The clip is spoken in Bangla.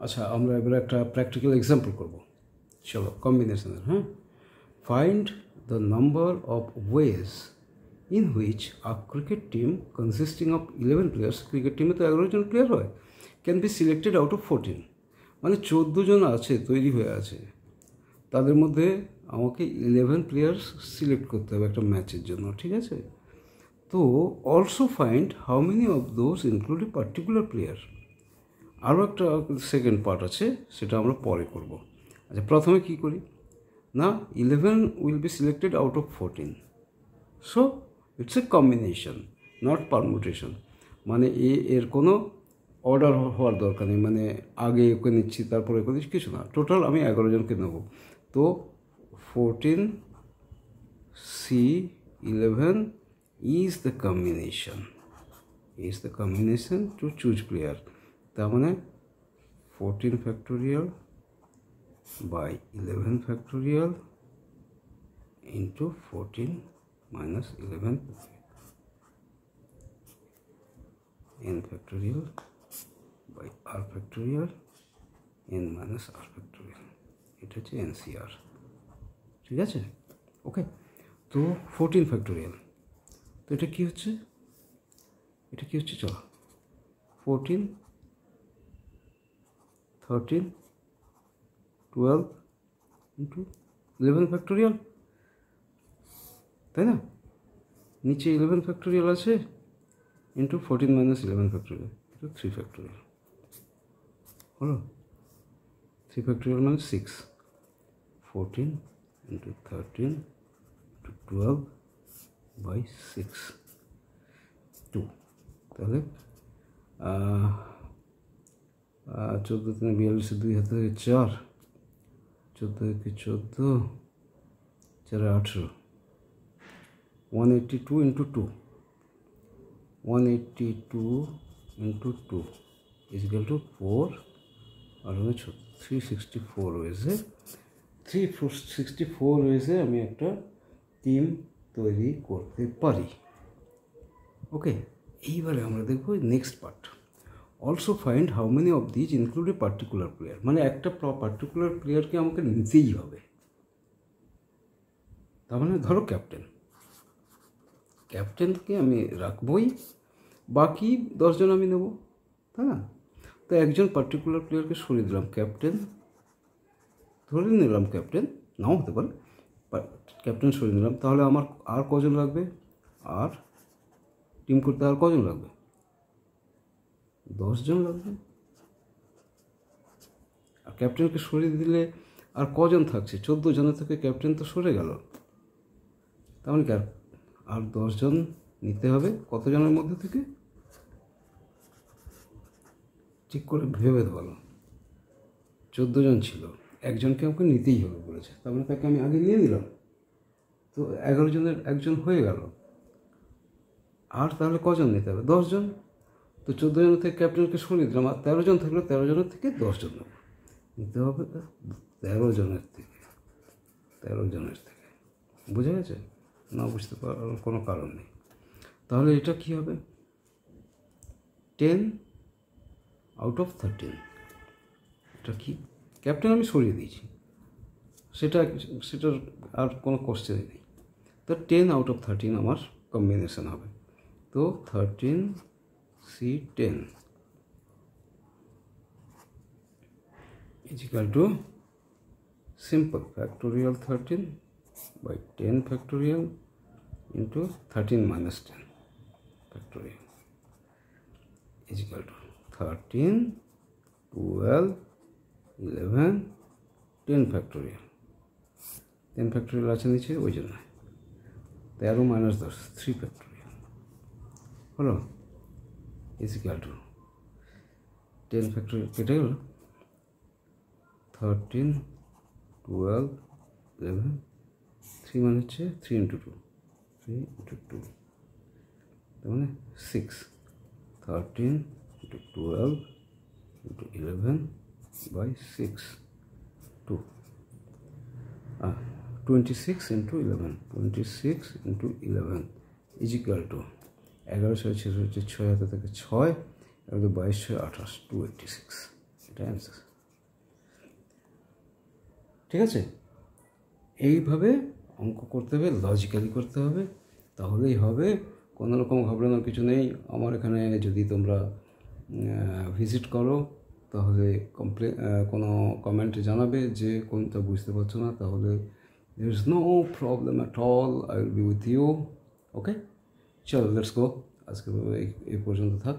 আচ্ছা, আমরা এবার একটা প্র্যাকটিক্যাল এক্সাম্পল করব। চলো, কম্বিনেশনের। হ্যাঁ, find the number of ways in which a cricket team consisting of 11 players, cricket টিমে তো 11 জন প্লেয়ার হয়, can be selected out of 14। মানে 14 জন আছে, তৈরি হয়ে আছে, তাদের মধ্যে আমাকে 11 প্লেয়ার্স সিলেক্ট করতে হবে একটা ম্যাচের জন্য, ঠিক আছে? তো also find how many of those include a particular player. আরও একটা সেকেন্ড পার্ট আছে, সেটা আমরা পরে করব। আচ্ছা, প্রথমে কি করি না, 11 will be selected out of 14, so it's a combination, not permutation. মানে এর কোনো অর্ডার হওয়ার দরকার নেই, মানে আগে ওকে নিচ্ছি তারপরে ওকে নিচ্ছি, কিছু না। টোটাল আমি 11 জনকে নেব। তো 14 C11 is the combination to choose player। তার মানে 14 factorial by 11 factorial into 14 minus 11 n factorial by r factorial n minus r factorial। এটা হচ্ছে NCR, ঠিক আছে? ওকে, তো 14 ফ্যাক্টোরিয়াল, তো এটা কি হচ্ছে, চলো 14 13 12 ইন্টু 11 ফ্যাক্টোরিয়াল, তাই না? নিচে 11 ফ্যাক্টোরিয়াল আছে, ইন্টু 14 মাইনাস 11 ফ্যাক্টোরিয়াল, এটা 3 ফ্যাক্টোরিয়াল হলো। 3 ফ্যাক্টোরিয়াল মানে 6, 14 ইন্টু 13 ইন্টু 12 বাই 6, 2। তাহলে 14 3 42, 2 হাতে 4, 14 × 14, 4 18, 182 into 2, 182 into 2 is equal to 4, আর 364 ওয়েজে, 364 ওয়েজে আমি একটা টিম তৈরি করতে পারি। ওকে, এইবারে আমরা দেখব next part. Also find how many of these include a particular player. মানে একটা পার্টিকুলার প্লেয়ারকে আমাকে নিতেই হবে। তার মানে ধরো ক্যাপ্টেনকে আমি রাখবই, বাকি 10 জন আমি নেব, তাই না? তো একজন পার্টিকুলার প্লেয়ারকে সরিয়ে দিলাম, ক্যাপ্টেন ধরে নিলাম, ক্যাপ্টেন নাও হতে পারে, ক্যাপ্টেন সরিয়ে নিলাম। তাহলে আমার আর কজন লাগবে, আর টিম করতে আর কজন লাগবে, 10 জন লাগবে। আর ক্যাপ্টেনকে সরিয়ে দিলে আর কজন থাকছে, 14 জনের থেকে ক্যাপ্টেন তো সরে গেল, তার মানে আর 10 জন নিতে হবে। কতজনের মধ্যে থেকে ঠিক করে ভেবে বলো। 14 জন ছিল, একজনকে আমাকে নিতেই হবে বলেছে, তার মানে তাকে আমি আগে নিয়ে নিলাম, তো 11 জনের একজন হয়ে গেল। আর তাহলে কজন নিতে হবে, 10 জন। তো 14 জনের থেকে ক্যাপ্টেনকে সরিয়ে দিলাম, আর 13 জন থাকলে 13 জনের থেকে 10 জন নেব, নিতে হবে 13 জনের থেকে। বুঝে গেছে? না বুঝতে পারার কোনো কারণ নেই। তাহলে এটা কি হবে, 10 আউট অফ 13। এটা কি, ক্যাপ্টেন আমি সরিয়ে দিয়েছি, সেটার আর কোনো কোশ্চেনই নেই। তো 10 আউট অফ 13 আমার কম্বিনেশন হবে। তো 13 C10 is equal to simple factorial 13 by 10 factorial into 13 minus 10 factorial is equal to 13 12 11 10 factorial। 10 factorial আছে নিচে, ওই জন্য 13 minus 10 3 factorial হলো, is equal to 10 factorial কেটে গেল, 13 12 11 3 মানে হচ্ছে 3 into 2, 3 into 2, তার মানে 6, 13 into 12 into 11 by 6, 2, 26 into 11, 26 into 11 is equal to 11 6 6 হচ্ছে 6 হাতে থেকে 6, 22 6 28, 286, এটা অ্যান্সার। ঠিক আছে? এইভাবে অঙ্ক করতে হবে, লজিক্যালি করতে হবে, তাহলেই হবে। কোনো রকম ঘাবড়ানোর কিছু নেই। আমার এখানে যদি তোমরা ভিজিট করো তাহলে কোনো কমেন্টে জানাবে যে কোনটা বুঝতে পারছো না, তাহলে there is no problem at all, I will be with you. ওকে, চলো লেটস গো, আজকে এই পর্যন্ত থাক।